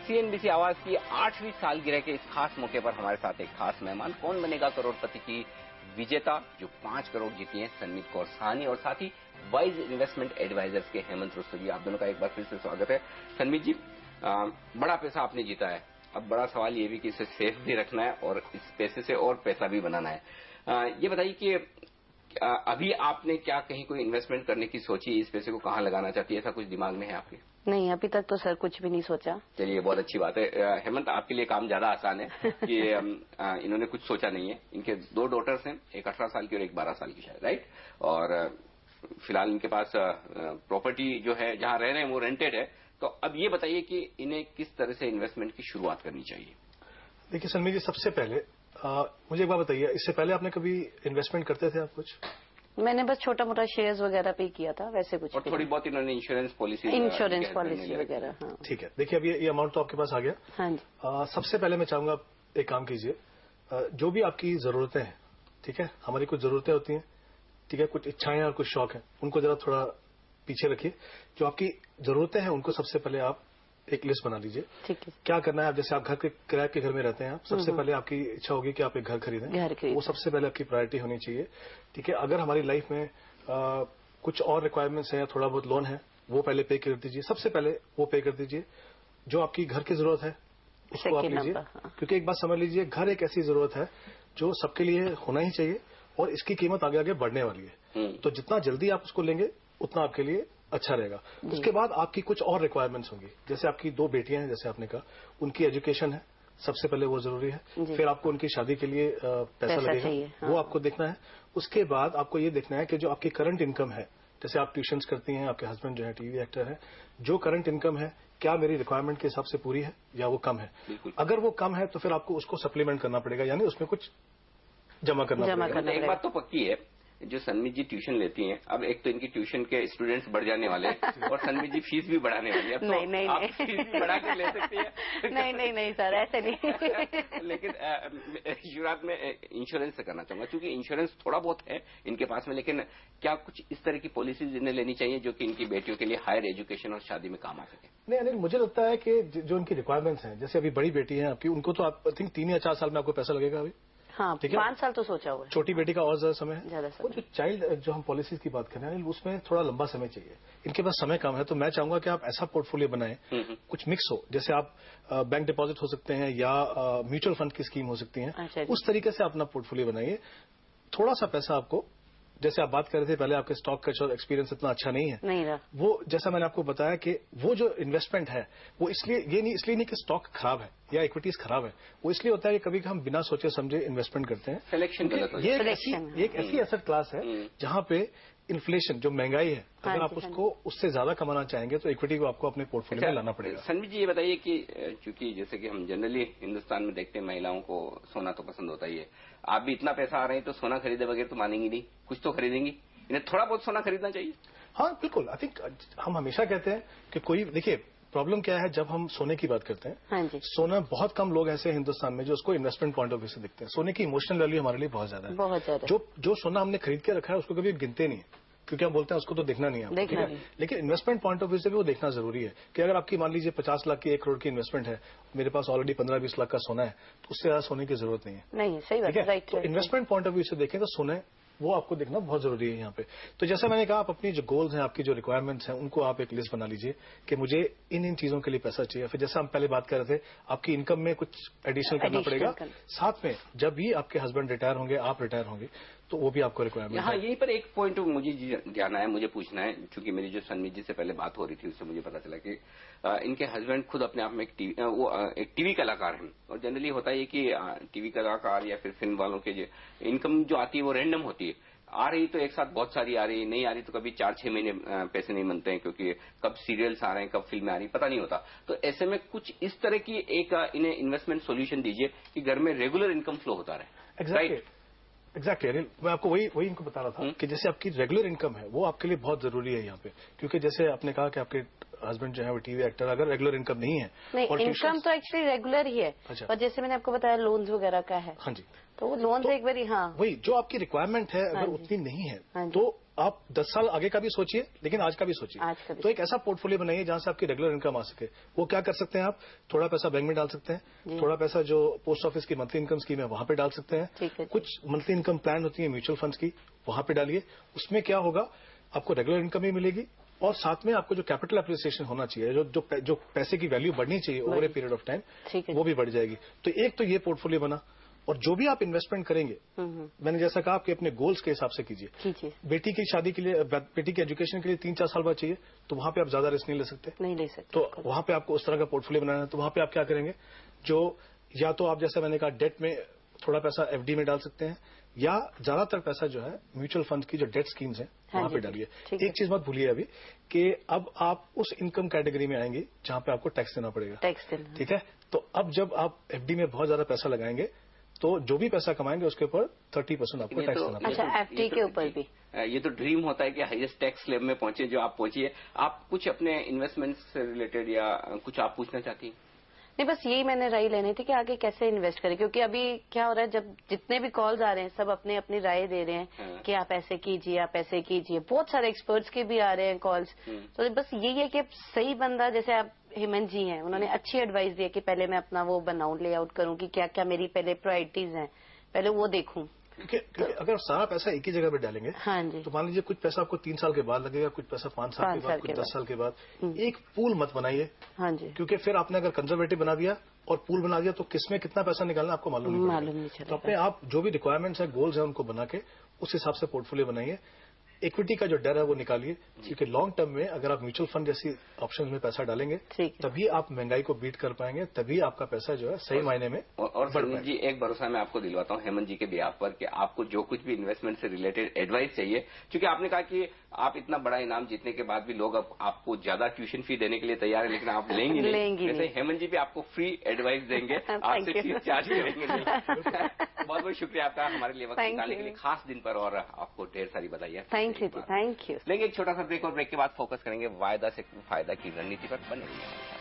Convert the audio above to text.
CNBC आवाज की 8वीं सालगिरह के इस खास मौके पर हमारे साथ एक खास मेहमान, कौन बनेगा करोड़पति की विजेता जो 5 करोड़ जीती हैं, सनमीत कौर साहनी, और साथ ही वाइज इन्वेस्टमेंट एडवाइजर्स के हेमंत रुस्तगी। आप दोनों का एक बार फिर से स्वागत है। सनमीत जी, बड़ा पैसा आपने जीता है, अब बड़ा सवाल ये भी कि इसे सेफ भी रखना है और इस पैसे से और पैसा भी बनाना है। ये बताइए कि अभी आपने क्या कहीं कोई इन्वेस्टमेंट करने की सोची, इस पैसे को कहाँ लगाना चाहती है, ऐसा कुछ दिमाग में है आपके? नहीं, अभी तक तो सर कुछ भी नहीं सोचा। चलिए, बहुत अच्छी बात है। हेमंत, आपके लिए काम ज्यादा आसान है कि इन्होंने कुछ सोचा नहीं है। इनके 2 डॉटर्स हैं, एक 18 साल की और एक 12 साल की शायद, राइट? और फिलहाल इनके पास प्रॉपर्टी जो है जहां रह रहे हैं वो रेंटेड है। तो अब ये बताइए कि इन्हें किस तरह से इन्वेस्टमेंट की शुरुआत करनी चाहिए? देखिए सनमी जी, सबसे पहले मुझे एक बात बताइए, इससे पहले आपने कभी इन्वेस्टमेंट करते थे आप कुछ? मैंने बस छोटा मोटा शेयर्स वगैरह पे किया था, वैसे कुछ। और थोड़ी बहुत इन्होंने इंश्योरेंस पॉलिसी वगैरह। हाँ। ठीक है, देखिए अब ये अमाउंट तो आपके पास आ गया। हाँ जी। सबसे पहले मैं चाहूंगा एक काम कीजिए, जो भी आपकी जरूरतें हैं, ठीक है, हमारी कुछ जरूरतें होती हैं, ठीक है, कुछ इच्छाएं और कुछ शौक हैं, उनको जरा थोड़ा पीछे रखिए। जो आपकी जरूरतें हैं उनको सबसे पहले आप एक लिस्ट बना लीजिए। ठीक है। क्या करना है, आप जैसे आप घर के किराए के घर में रहते हैं, आप सबसे पहले आपकी इच्छा होगी कि आप एक घर खरीदें। वो सबसे पहले आपकी प्रायोरिटी होनी चाहिए। ठीक है, अगर हमारी लाइफ में कुछ और रिक्वायरमेंट्स हैं, थोड़ा बहुत लोन है, वो पहले पे कर दीजिए। सबसे पहले वो पे कर दीजिए। जो आपकी घर की जरूरत है उसको आप लीजिए, क्योंकि एक बात समझ लीजिए, घर एक ऐसी जरूरत है जो सबके लिए होना ही चाहिए और इसकी कीमत आगे आगे बढ़ने वाली है। तो जितना जल्दी आप उसको लेंगे उतना आपके लिए अच्छा रहेगा। उसके बाद आपकी कुछ और रिक्वायरमेंट्स होंगी, जैसे आपकी 2 बेटियां हैं, जैसे आपने कहा, उनकी एजुकेशन है, सबसे पहले वो जरूरी है। फिर आपको उनकी शादी के लिए पैसा लगेगा, हाँ। वो आपको देखना है। उसके बाद आपको ये देखना है कि जो आपकी करंट इनकम है, जैसे आप ट्यूशंस करती हैं, आपके हस्बैंड जो है टीवी एक्टर है, जो करंट इनकम है क्या मेरी रिक्वायरमेंट के हिसाब से पूरी है या वो कम है। अगर वो कम है तो फिर आपको उसको सप्लीमेंट करना पड़ेगा, यानी उसमें कुछ जमा करना पड़ेगा। एक बात तो पक्की है, जो सनमीत जी ट्यूशन लेती हैं, अब एक तो इनकी ट्यूशन के स्टूडेंट्स बढ़ जाने वाले हैं और सनमीत जी फीस भी बढ़ाने वाली है। अब तो नहीं, आप फीस भी बढ़ा के ले सकती है। नहीं सर, ऐसे नहीं। लेकिन शुरुआत में इंश्योरेंस से करना चाहूंगा, क्योंकि इंश्योरेंस थोड़ा बहुत है इनके पास में, लेकिन क्या कुछ इस तरह की पॉलिसीज इन्हें लेनी चाहिए जो कि इनकी बेटियों के लिए हायर एजुकेशन और शादी में काम आ सके? नहीं अनिल, मुझे लगता है कि जो इनकी रिक्वायरमेंट्स हैं, जैसे अभी बड़ी बेटी है आपकी, उनको तो आप आई थिंक 3 या 4 साल में आपको पैसा लगेगा अभी। हाँ, 5 साल तो सोचा हुआ है। छोटी बेटी का और ज्यादा समय है। वो जो चाइल्ड, जो हम पॉलिसीज की बात कर रहे हैं, उसमें थोड़ा लंबा समय चाहिए। इनके पास समय कम है, तो मैं चाहूंगा कि आप ऐसा पोर्टफोलियो बनाएं, कुछ मिक्स हो, जैसे आप बैंक डिपॉजिट हो सकते हैं या म्यूचुअल फंड की स्कीम हो सकती है, उस तरीके से अपना पोर्टफोलियो बनाइए। थोड़ा सा पैसा आपको, जैसे आप बात कर रहे थे पहले, आपके स्टॉक का जो एक्सपीरियंस इतना अच्छा नहीं है, नहीं रहा। वो जैसा मैंने आपको बताया कि वो जो इन्वेस्टमेंट है वो इसलिए नहीं कि स्टॉक खराब है या इक्विटीज खराब है, वो इसलिए होता है कि कभी हम बिना सोचे समझे इन्वेस्टमेंट करते हैं। सिलेक्शन गलत हो जाता है। ये एक ऐसी एसेट क्लास है जहां पे इन्फ्लेशन, जो महंगाई है, अगर आप उसको उससे ज्यादा कमाना चाहेंगे तो इक्विटी को आपको अपने पोर्टफोलियो में लाना पड़ेगा। सनमीत जी, ये बताइए कि चूंकि जैसे कि हम जनरली हिंदुस्तान में देखते हैं, महिलाओं को सोना तो पसंद होता ही है। आप भी इतना पैसा आ रहे हैं तो सोना खरीदे बगैर तो मानेंगी नहीं, कुछ तो खरीदेंगी। इन्हें थोड़ा बहुत सोना खरीदना चाहिए। हाँ बिल्कुल, आई थिंक हम हमेशा कहते हैं कि कोई, देखिए प्रॉब्लम क्या है, जब हम सोने की बात करते हैं, हाँ जी। सोना, बहुत कम लोग ऐसे हिंदुस्तान में जो उसको इन्वेस्टमेंट पॉइंट ऑफ व्यू से देखते हैं। सोने की इमोशनल वैल्यू हमारे लिए बहुत ज्यादा है। बहुत ज्यादा। जो सोना हमने खरीद के रखा है उसको कभी गिनते नहीं है, क्योंकि हम बोलते हैं उसको तो देखना नहीं है, ठीक है। लेकिन इन्वेस्टमेंट पॉइंट ऑफ व्यू से भी वो देखना जरूरी है कि अगर आपकी मान लीजिए 50 लाख की 1 करोड़ की इन्वेस्टमेंट है, मेरे पास ऑलरेडी 15-20 लाख का सोना है, तो उससे ज्यादा सोने की जरूरत नहीं है। नहीं, सही बात है, राइट। तो इन्वेस्टमेंट पॉइंट ऑफ व्यू से देखें तो सोने, वो आपको देखना बहुत जरूरी है यहाँ पे। तो जैसा मैंने कहा, आप अपनी जो गोल्स हैं, आपकी जो रिक्वायरमेंट्स हैं, उनको आप एक लिस्ट बना लीजिए कि मुझे इन चीजों के लिए पैसा चाहिए। फिर जैसा हम पहले बात कर रहे थे, आपकी इनकम में कुछ एडिशनल करना पड़ेगा। साथ में जब भी आपके हस्बैंड रिटायर होंगे, आप रिटायर होंगे, तो वो भी आपको रिक्वायरमेंट। हाँ, यहीं पर एक पॉइंट मुझे जानना है, मुझे पूछना है, क्योंकि मेरी जो सनमीत जी से पहले बात हो रही थी उससे मुझे पता चला कि इनके हस्बैंड खुद अपने आप में एक टीवी कलाकार हैं। और जनरली होता है कि टीवी कलाकार या फिर फिल्म वालों के इनकम जो आती है वो रैंडम होती है। आ रही तो एक साथ बहुत सारी आ रही, नहीं आ रही तो कभी 4-6 महीने पैसे नहीं बनते हैं, क्योंकि कब सीरियल्स आ रहे हैं, कब फिल्में आ रही, पता नहीं होता। तो ऐसे में कुछ इस तरह की एक इन्हें इन्वेस्टमेंट सॉल्यूशन दीजिए कि घर में रेगुलर इनकम फ्लो होता रहे। एग्जैक्टली अनिल, मैं आपको वही इनको बता रहा था कि जैसे आपकी रेगुलर इनकम है वो आपके लिए बहुत जरूरी है यहाँ पे, क्योंकि जैसे आपने कहा कि आपके हस्बैंड जो है वो टीवी एक्टर, अगर रेगुलर इनकम नहीं है। नहीं, इनकम तो एक्चुअली रेगुलर ही है। अच्छा। और जैसे मैंने आपको बताया लोन्स वगैरह का है। हाँ जी। तो वो लोन एक बारी, हाँ, वही जो आपकी रिक्वायरमेंट है, अगर उतनी नहीं है तो आप 10 साल आगे का भी सोचिए, लेकिन आज का भी सोचिए। तो एक ऐसा पोर्टफोलियो बनाइए जहां से आपकी रेगुलर इनकम आ सके। वो क्या कर सकते हैं आप? थोड़ा पैसा बैंक में डाल सकते हैं, थोड़ा पैसा जो पोस्ट ऑफिस की मंथली इनकम स्कीम है वहां पे डाल सकते हैं, कुछ मंथली इनकम प्लान होती है म्यूचुअल फंड्स की, वहां पे डालिए। उसमें क्या होगा, आपको रेगुलर इनकम भी मिलेगी और साथ में आपको जो कैपिटल एप्रिसिएशन होना चाहिए, जो पैसे की वैल्यू बढ़नी चाहिए over a period of time, वो भी बढ़ जाएगी। तो एक तो ये पोर्टफोलियो बना। और जो भी आप इन्वेस्टमेंट करेंगे, मैंने जैसा कहा, आपके अपने गोल्स के हिसाब से कीजिए। बेटी की शादी के लिए, बेटी की एजुकेशन के लिए 3-4 साल बाद चाहिए, तो वहां पे आप ज्यादा रिस्क नहीं ले सकते। तो वहां पे आपको उस तरह का पोर्टफोलियो बनाना है। तो वहां पे आप क्या करेंगे, जो या तो आप जैसे मैंने कहा डेट में थोड़ा पैसा एफडी में डाल सकते हैं, या ज्यादातर पैसा जो है म्यूचुअल फंड की जो डेट स्कीम्स हैं वहां पे डालिए। एक चीज मत भूलिए अभी कि अब आप उस इनकम कैटेगरी में आएंगे जहां पे आपको टैक्स देना पड़ेगा। ठीक है। तो अब जब आप एफडी में बहुत ज्यादा पैसा लगाएंगे तो जो भी पैसा कमाएंगे उसके ऊपर 30% आपको टैक्स देना पड़ेगा। अच्छा, एफडी के ऊपर भी ये तो ड्रीम होता है कि हाईएस्ट टैक्स स्लैब में पहुंचे जो आप पहुंचिए। आप कुछ अपने इन्वेस्टमेंट से रिलेटेड या कुछ आप पूछना चाहती हैं? नहीं, बस यही मैंने राय लेनी थी कि आगे कैसे इन्वेस्ट करें, क्योंकि अभी क्या हो रहा है, जब जितने भी कॉल्स आ रहे हैं सब अपने अपनी राय दे रहे हैं कि आप ऐसे कीजिए, आप ऐसे कीजिए। बहुत सारे एक्सपर्ट्स के भी आ रहे हैं कॉल्स। तो बस यही है कि सही बंदा, जैसे आप हेमंत जी हैं, उन्होंने अच्छी एडवाइस दी है कि पहले मैं अपना वो बनाऊं, लेआउट करूं कि क्या क्या मेरी पहले प्रायोरिटीज हैं, पहले वो देखूं। क्योंकि अगर सारा पैसा एक ही जगह पे डालेंगे, हाँ जी, तो मान लीजिए कुछ पैसा आपको 3 साल के बाद लगेगा, कुछ पैसा 5 साल के बाद, कुछ 10 साल के बाद। एक पूल मत बनाइए। हाँ जी, क्योंकि फिर आपने अगर कंजर्वेटिव बना दिया और पूल बना दिया तो किसमें कितना पैसा निकालना आपको मालूम नहीं चलेगा। तो अपने आप जो भी रिक्वायरमेंट्स है, गोल्स है, उनको बना के उस हिसाब से पोर्टफोलियो बनाइए। इक्विटी का जो डर है वो निकालिए, क्योंकि लॉन्ग टर्म में अगर आप म्यूचुअल फंड जैसी ऑप्शन में पैसा डालेंगे तभी आप महंगाई को बीट कर पाएंगे, तभी आपका पैसा जो है सही मायने में और सनी जी, एक भरोसा मैं आपको दिलवाता हूँ हेमंत जी के बिहाफ पर कि आपको जो कुछ भी इन्वेस्टमेंट से रिलेटेड एडवाइस चाहिए, क्योंकि आपने कहा कि आप इतना बड़ा इनाम जीतने के बाद भी लोग अब आपको ज्यादा ट्यूशन फी देने के लिए तैयार है, लेकिन आप लेंगे नहीं। वैसे हेमंत जी भी आपको फ्री एडवाइस देंगे, आपसे फीस चार्ज करेंगे नहीं। बहुत बहुत शुक्रिया आपका हमारे लिए वक्त निकालने के लिए, खास दिन पर, और आपको ढेर सारी बधाइयाँ। Thank you. लेंगे एक छोटा सा ब्रेक, और ब्रेक के बाद फोकस करेंगे वायदा से फायदा की रणनीति पर। बने रहिए।